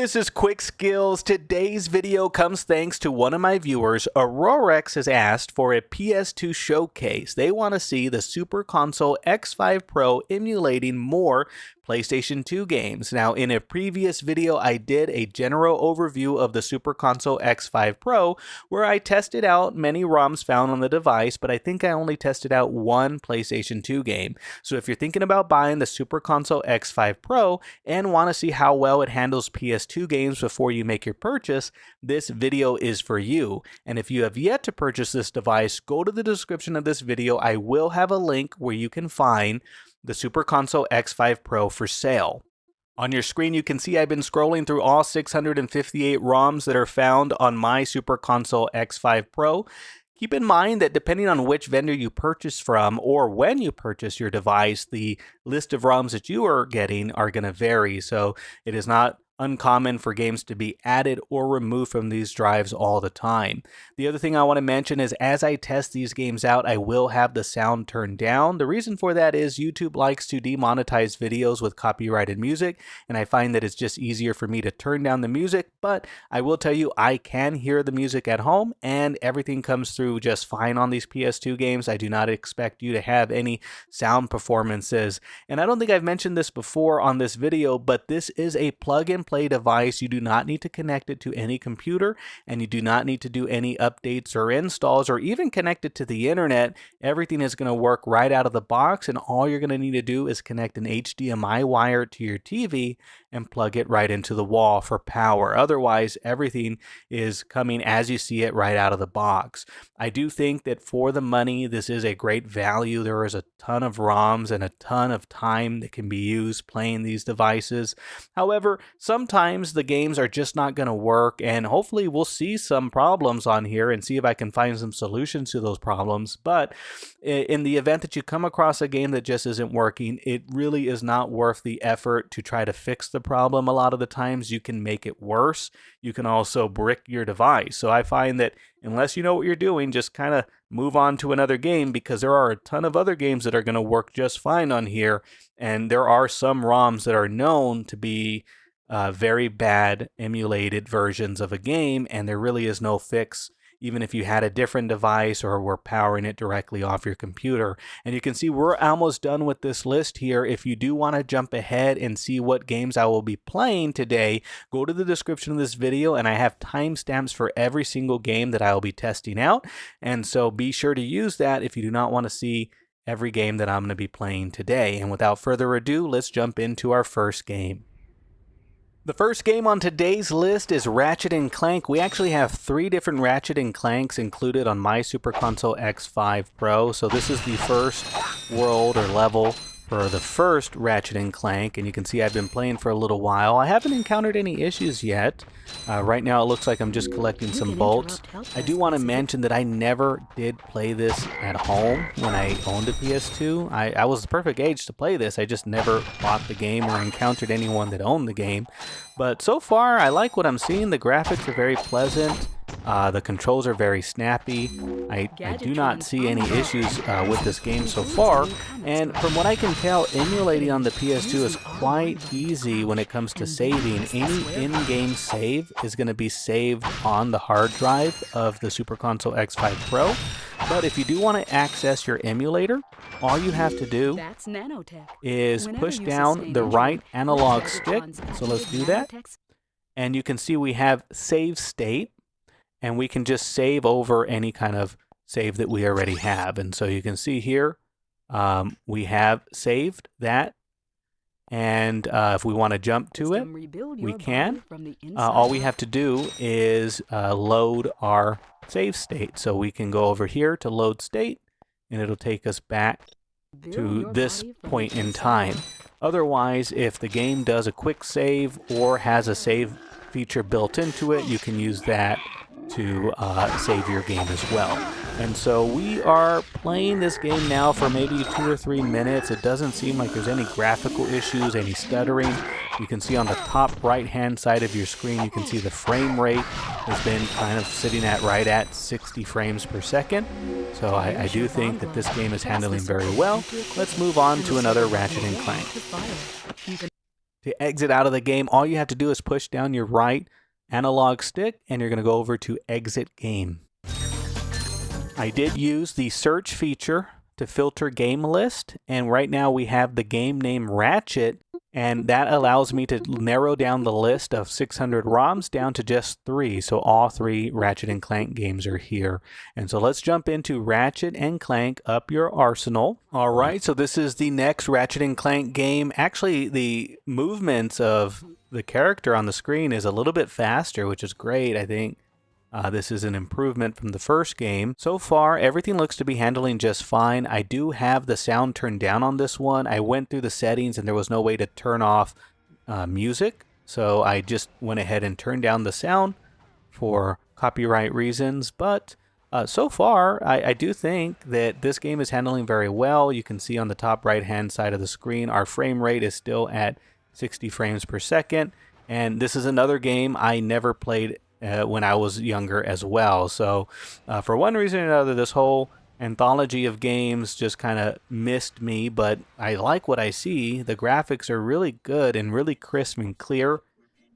this is Quick Skills. Today's video comes thanks to one of my viewers. RetroArch has asked for a PS2 showcase. They want to see the Super Console X5 Pro emulating more PlayStation 2 games. Now, in a previous video, I did a general overview of the Super Console X5 Pro where I tested out many ROMs found on the device, but I think I only tested out one PlayStation 2 game. So if you're thinking about buying the Super Console X5 Pro and want to see how well it handles PS2 games before you make your purchase, this video is for you. And if you have yet to purchase this device, go to the description of this video. I will have a link where you can find the Super Console X5 Pro for sale. On your screen, you can see I've been scrolling through all 658 ROMs that are found on my Super Console X5 Pro. Keep in mind that depending on which vendor you purchase from or when you purchase your device, the list of ROMs that you are getting are going to vary. So it is not uncommon for games to be added or removed from these drives all the time. The other thing I want to mention is as I test these games out, I will have the sound turned down. The reason for that is YouTube likes to demonetize videos with copyrighted music, and I find that it's just easier for me to turn down the music, but I will tell you I can hear the music at home and everything comes through just fine on these PS2 games. I do not expect you to have any sound performances. And I don't think I've mentioned this before on this video, but this is a plug-and play device. You do not need to connect it to any computer, and you do not need to do any updates or installs or even connect it to the internet. Everything is going to work right out of the box, and all you're going to need to do is connect an HDMI wire to your TV and plug it right into the wall for power. Otherwise, everything is coming as you see it right out of the box. I do think that for the money, this is a great value. There is a ton of ROMs and a ton of time that can be used playing these devices. However, sometimes the games are just not going to work, and hopefully we'll see some problems on here and see if I can find some solutions to those problems. But in the event that you come across a game that just isn't working, it really is not worth the effort to try to fix the problem. A lot of the times you can make it worse. You can also brick your device. So I find that unless you know what you're doing, just kind of move on to another game, because there are a ton of other games that are going to work just fine on here. And there are some ROMs that are known to be very bad emulated versions of a game, and there really is no fix even if you had a different device or were powering it directly off your computer. And you can see we're almost done with this list here. If you do want to jump ahead and see what games I will be playing today, go to the description of this video and I have timestamps for every single game that I will be testing out. And so be sure to use that if you do not want to see every game that I'm going to be playing today. And without further ado, let's jump into our first game. The first game on today's list is Ratchet and Clank. We actually have 3 different Ratchet and Clanks included on my Super Console X5 Pro. So this is the first world or level for the first Ratchet and Clank, and you can see I've been playing for a little while. I haven't encountered any issues yet. Right now it looks like I'm just collecting some bolts. I do want to mention that I never did play this at home when I owned a PS2. I was the perfect age to play this. I just never bought the game or encountered anyone that owned the game. But so far I like what I'm seeing. The graphics are very pleasant. The controls are very snappy. I do not see any issues with this game so far, and from what I can tell, emulating on the PS2 is quite easy when it comes to saving. Any in-game save is going to be saved on the hard drive of the Super Console X5 Pro, but if you do want to access your emulator, all you have to do is push down the right analog stick. So let's do that, and you can see we have save state. And we can just save over any kind of save that we already have. And so you can see here, we have saved that. And if we want to jump to it, we can. All we have to do is load our save state. So we can go over here to load state, and it'll take us back to this point in time. Otherwise, if the game does a quick save or has a save feature built into it, you can use that to save your game as well. And so we are playing this game now for maybe 2 or 3 minutes. It doesn't seem like there's any graphical issues, any stuttering. You can see on the top right hand side of your screen, you can see the frame rate has been kind of sitting at right at 60 frames per second. So I do think that this game is handling very well. Let's move on to another Ratchet and Clank. To exit out of the game, all you have to do is push down your right analog stick and you're going to go over to exit game. I did use the search feature to filter game list, and right now we have the game name Ratchet, and that allows me to narrow down the list of 600 ROMs down to just 3. So all 3 Ratchet and Clank games are here. And so let's jump into Ratchet and Clank Up Your Arsenal. All right, so this is the next Ratchet and Clank game. Actually, the movements of the character on the screen is a little bit faster, which is great, I think. This is an improvement from the first game. So far, everything looks to be handling just fine. I do have the sound turned down on this one. I went through the settings and there was no way to turn off music. So I just went ahead and turned down the sound for copyright reasons. But so far, I do think that this game is handling very well. You can see on the top right-hand side of the screen, our frame rate is still at 60 frames per second. And this is another game I never played when I was younger as well. So for one reason or another, this whole anthology of games just kind of missed me, but I like what I see. The graphics are really good and really crisp and clear.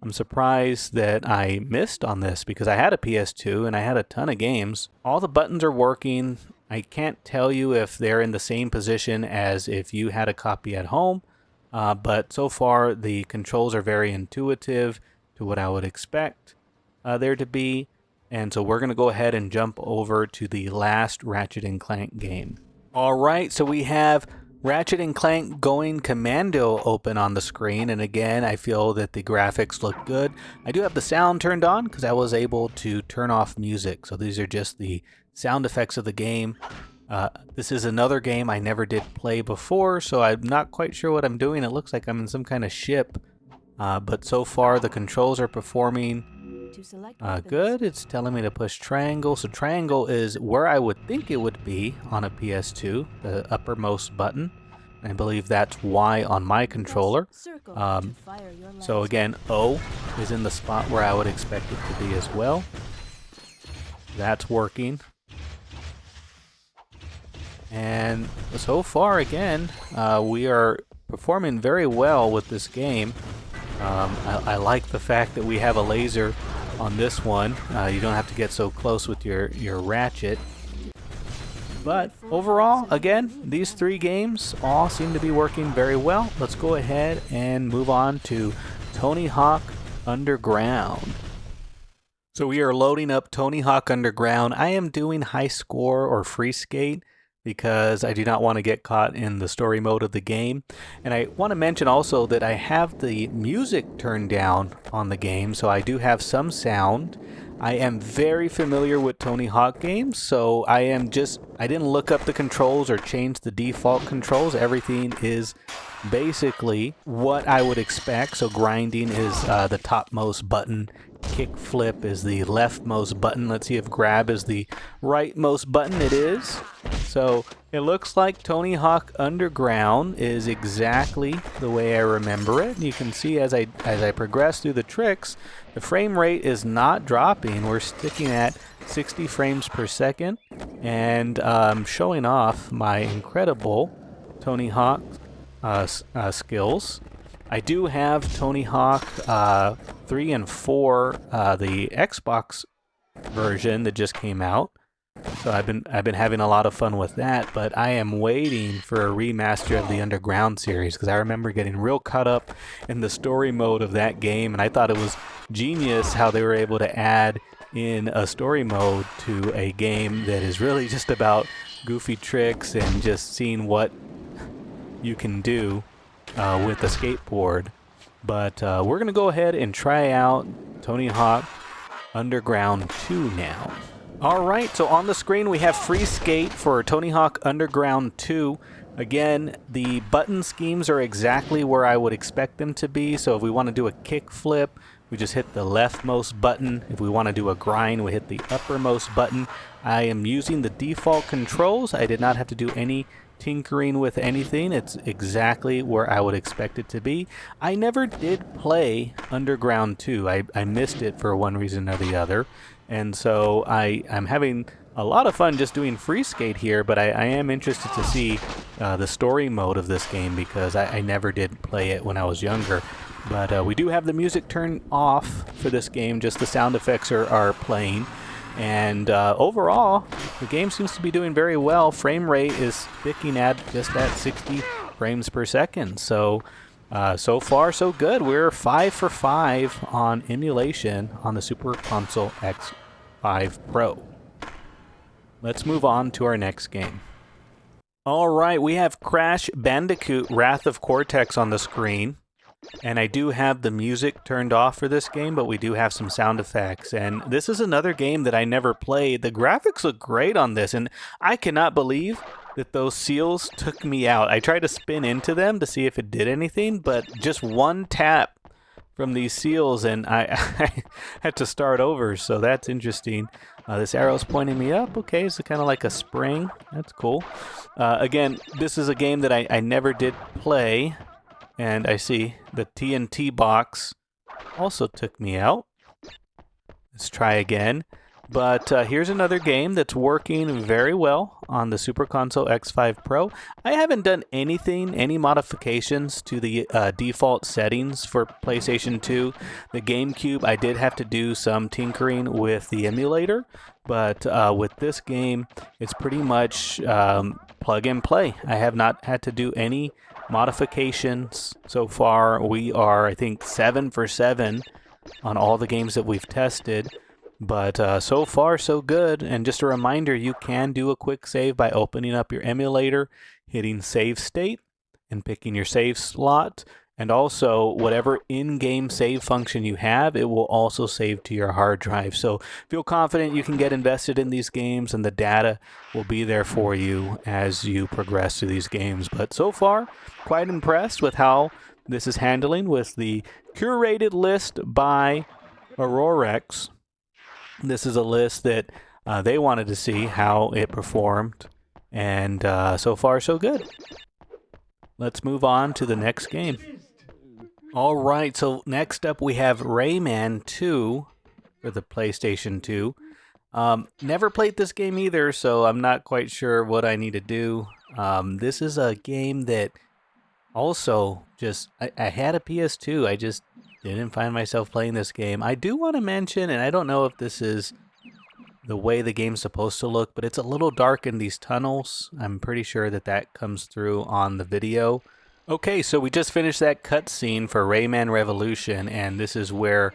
I'm surprised that I missed on this because I had a PS2 and I had a ton of games. All the buttons are working. I can't tell you if they're in the same position as if you had a copy at home, but so far the controls are very intuitive to what I would expect there to be. And so we're going to go ahead and jump over to the last Ratchet and Clank game. All right, so we have Ratchet and Clank Going Commando open on the screen. And again, I feel that the graphics look good. I do have the sound turned on because I was able to turn off music. So these are just the sound effects of the game. This is another game I never did play before, so I'm not quite sure what I'm doing. It looks like I'm in some kind of ship. But so far the controls are performing good. It's telling me to push triangle. So triangle is where I would think it would be on a PS2, the uppermost button. I believe that's Y on my controller. So again, O is in the spot where I would expect it to be as well. That's working. And so far, again, we are performing very well with this game. I like the fact that we have a laser on this one. You don't have to get so close with your Ratchet. But overall, again, these 3 games all seem to be working very well. Let's go ahead and move on to Tony Hawk Underground. So we are loading up Tony Hawk Underground. I am doing high score or free skate because I do not want to get caught in the story mode of the game. And I want to mention also that I have the music turned down on the game, so I do have some sound. I am very familiar with Tony Hawk games, so I didn't look up the controls or change the default controls. Everything is basically what I would expect. So grinding is the topmost button. Kick flip is the leftmost button. Let's see if grab is the rightmost button. It is. So it looks like Tony Hawk Underground is exactly the way I remember it. You can see as I progress through the tricks, the frame rate is not dropping. We're sticking at 60 frames per second, and showing off my incredible Tony Hawk skills. I do have Tony Hawk 3 and 4, the Xbox version that just came out. So I've been having a lot of fun with that, but I am waiting for a remaster of the Underground series because I remember getting real caught up in the story mode of that game, and I thought it was genius how they were able to add in a story mode to a game that is really just about goofy tricks and just seeing what you can do with a skateboard. But we're going to go ahead and try out Tony Hawk Underground 2 now. Alright, so on the screen we have free skate for Tony Hawk Underground 2. Again, the button schemes are exactly where I would expect them to be. So if we want to do a kick flip, we just hit the leftmost button. If we want to do a grind, we hit the uppermost button. I am using the default controls. I did not have to do any tinkering with anything. It's exactly where I would expect it to be. I never did play Underground 2. I missed it for one reason or the other. And so I'm having a lot of fun just doing free skate here, but I am interested to see the story mode of this game because I never did play it when I was younger. But we do have the music turned off for this game, just the sound effects are playing. And overall, the game seems to be doing very well. Frame rate is sticking at just at 60 frames per second. So, so far so good. We're 5 for 5 on emulation on the Super Console X5 Pro. Let's move on to our next game. All right, we have Crash Bandicoot Wrath of Cortex on the screen. And I do have the music turned off for this game, but we do have some sound effects. And this is another game that I never played. The graphics look great on this, and I cannot believe that those seals took me out. I tried to spin into them to see if it did anything, but just one tap from these seals, and I had to start over, so that's interesting. This arrow's pointing me up. Okay, so kind of like a spring. That's cool. Again, this is a game that I never did play. And I see the TNT box also took me out. Let's try again. But here's another game that's working very well on the Super Console X5 Pro. I haven't done any modifications to the default settings for PlayStation 2. The GameCube, I did have to do some tinkering with the emulator. But with this game, it's pretty much plug and play. I have not had to do any modifications so far. We are, I think, 7 for 7 on all the games that we've tested. But so far, so good. And just a reminder, you can do a quick save by opening up your emulator, hitting save state, and picking your save slot. And also, whatever in-game save function you have, it will also save to your hard drive. So feel confident you can get invested in these games, and the data will be there for you as you progress through these games. But so far, quite impressed with how this is handling with the curated list by RetroArch. This is a list that they wanted to see how it performed, and so far, so good. Let's move on to the next game. All right, so next up we have Rayman 2 for the PlayStation 2. Never played this game either, so I'm not quite sure what I need to do. This is a game that also just, I had a PS2, I just didn't find myself playing this game. I do want to mention, and I don't know if this is the way the game's supposed to look, but it's a little dark in these tunnels. I'm pretty sure that that comes through on the video. Okay, so we just finished that cutscene for Rayman Revolution, and this is where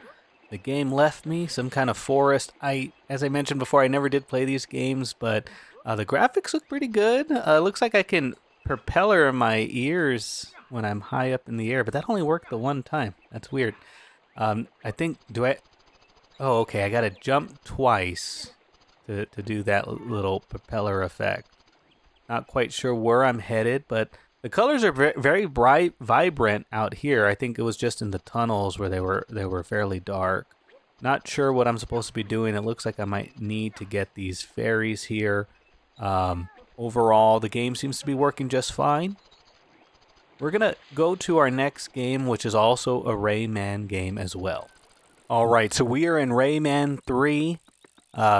the game left me, some kind of forest. As I mentioned before, I never did play these games, but the graphics look pretty good. Looks like I can propeller my ears when I'm high up in the air, but that only worked the one time. That's weird. I think, oh, okay, I gotta jump twice to do that little propeller effect. Not quite sure where I'm headed, but the colors are very bright, vibrant out here. I think it was just in the tunnels where they were fairly dark. Not sure what I'm supposed to be doing. It looks like I might need to get these fairies here. Overall, the game seems to be working just fine. We're gonna go to our next game, which is also a Rayman game as well. All right, so we are in Rayman 3.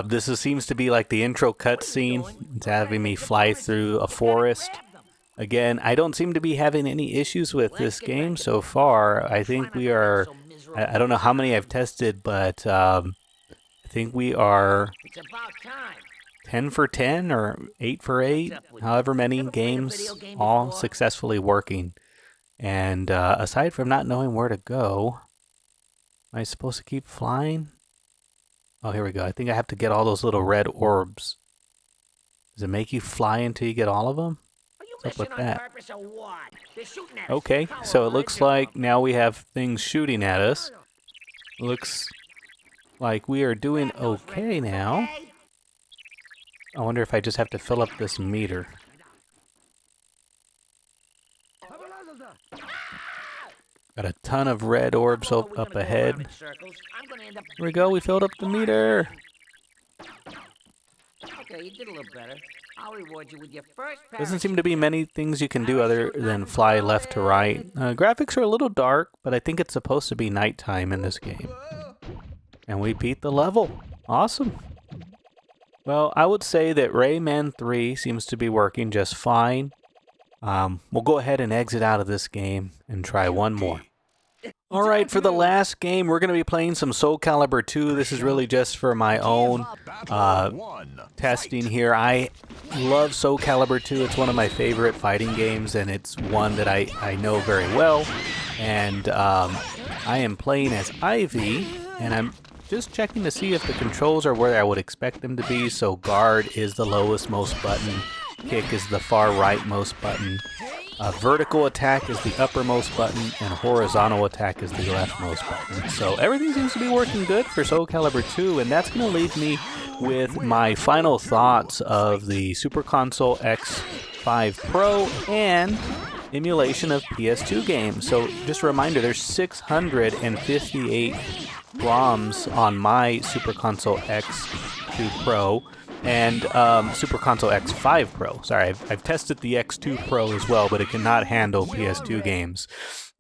This seems to be like the intro cutscene. It's having me fly through a forest. Again, I don't seem to be having any issues with this game so far. I think we are, I don't know how many I've tested, but I think we are 10 for 10 or 8 for 8, however many games, all successfully working. And aside from not knowing where to go, am I supposed to keep flying? Oh, here we go. I think I have to get all those little red orbs. Does it make you fly until you get all of them? What's up with that? Okay, so it looks like now we have things shooting at us. Looks like we are doing okay now. I wonder if I just have to fill up this meter. Got a ton of red orbs up ahead. Here we go, we filled up the meter. Okay, you did a little better. I'll reward you with your first Doesn't seem to be many things you can do other than fly left to right. Graphics are a little dark, but I think it's supposed to be nighttime in this game. And we beat the level. Awesome. Well, I would say that Rayman 3 seems to be working just fine. We'll go ahead and exit out of this game and try one more. Alright, for the last game, we're going to be playing some Soul Calibur 2. This is really just for my own testing here. I love Soul Calibur 2. It's one of my favorite fighting games, and it's one that I know very well. And I am playing as Ivy, and I'm just checking to see if the controls are where I would expect them to be. So guard is the lowest most button, kick is the far right most button. Vertical attack is the uppermost button, and horizontal attack is the leftmost button. So everything seems to be working good for Soul Calibur 2, and that's going to leave me with my final thoughts of the Super Console X5 Pro and emulation of PS2 games. So just a reminder, there's 658 ROMs on my Super Console X2 Pro. And Super Console X5 Pro. Sorry, I've tested the X2 Pro as well, but it cannot handle PS2 games.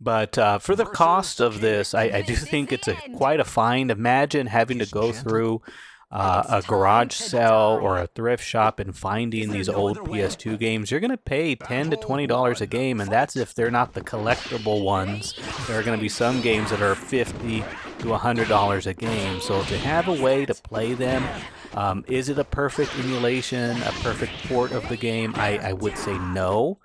But for the cost of this, I do think it's quite a find. Imagine having to go through a garage sale or a thrift shop and finding these old PS2 games. You're going to pay $10 to $20 a game, and that's if they're not the collectible ones. There are going to be some games that are $50 to $100 a game. So to have a way to play them, is it a perfect emulation, a perfect port of the game? I would say no.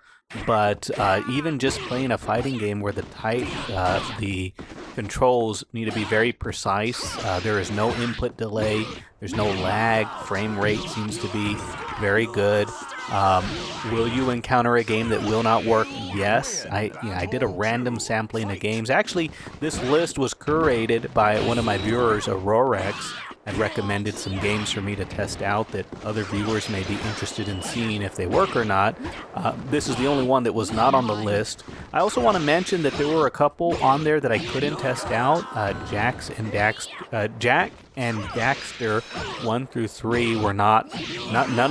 But even just playing a fighting game where the controls need to be very precise, there is no input delay, there's no lag, frame rate seems to be very good. Will you encounter a game that will not work? Yes. I did a random sampling of games. Actually, this list was curated by one of my viewers, RetroArch. Had recommended some games for me to test out that other viewers may be interested in seeing if they work or not. This is the only one that was not on the list. I also want to mention that there were a couple on there that I couldn't test out. Jack and Daxter 1 through 3 were none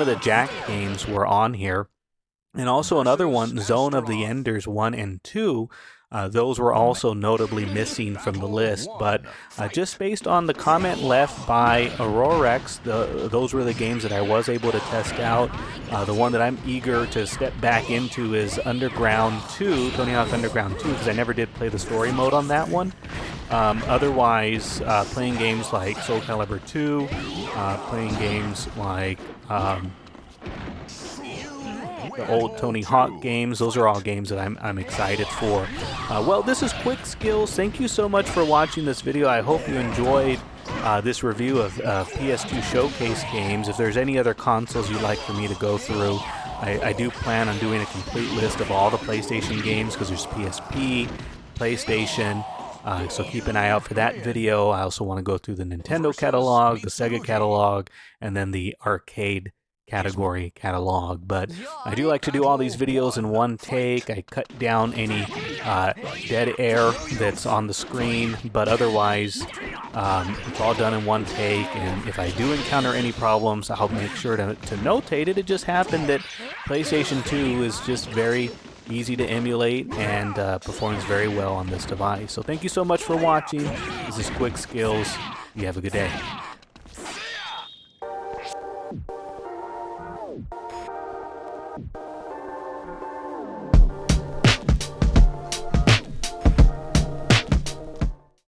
of the Jack games were on here. And also another one, Zone of the Enders 1 and 2. Those were also notably missing from the list, but just based on the comment left by RetroArch, those were the games that I was able to test out. The one that I'm eager to step back into is Underground 2, Tony Hawk Underground 2, because I never did play the story mode on that one. Otherwise, playing games like Soul Calibur 2, playing games like the old Tony Hawk games. Those are all games that I'm excited for. Well, this is Quick Skills. Thank you so much for watching this video. I hope you enjoyed this review of PS2 Showcase games. If there's any other consoles you'd like for me to go through, I do plan on doing a complete list of all the PlayStation games, because there's PSP, PlayStation, so keep an eye out for that video. I also want to go through the Nintendo catalog, the Sega catalog, and then the arcade category catalog. But I do like to do all these videos in one take. I cut down any dead air that's on the screen, but otherwise it's all done in one take. And if I do encounter any problems, I'll make sure to notate it. It just happened that PlayStation 2 is just very easy to emulate and performs very well on this device. So thank you so much for watching. This is Quick Skills. You have a good day.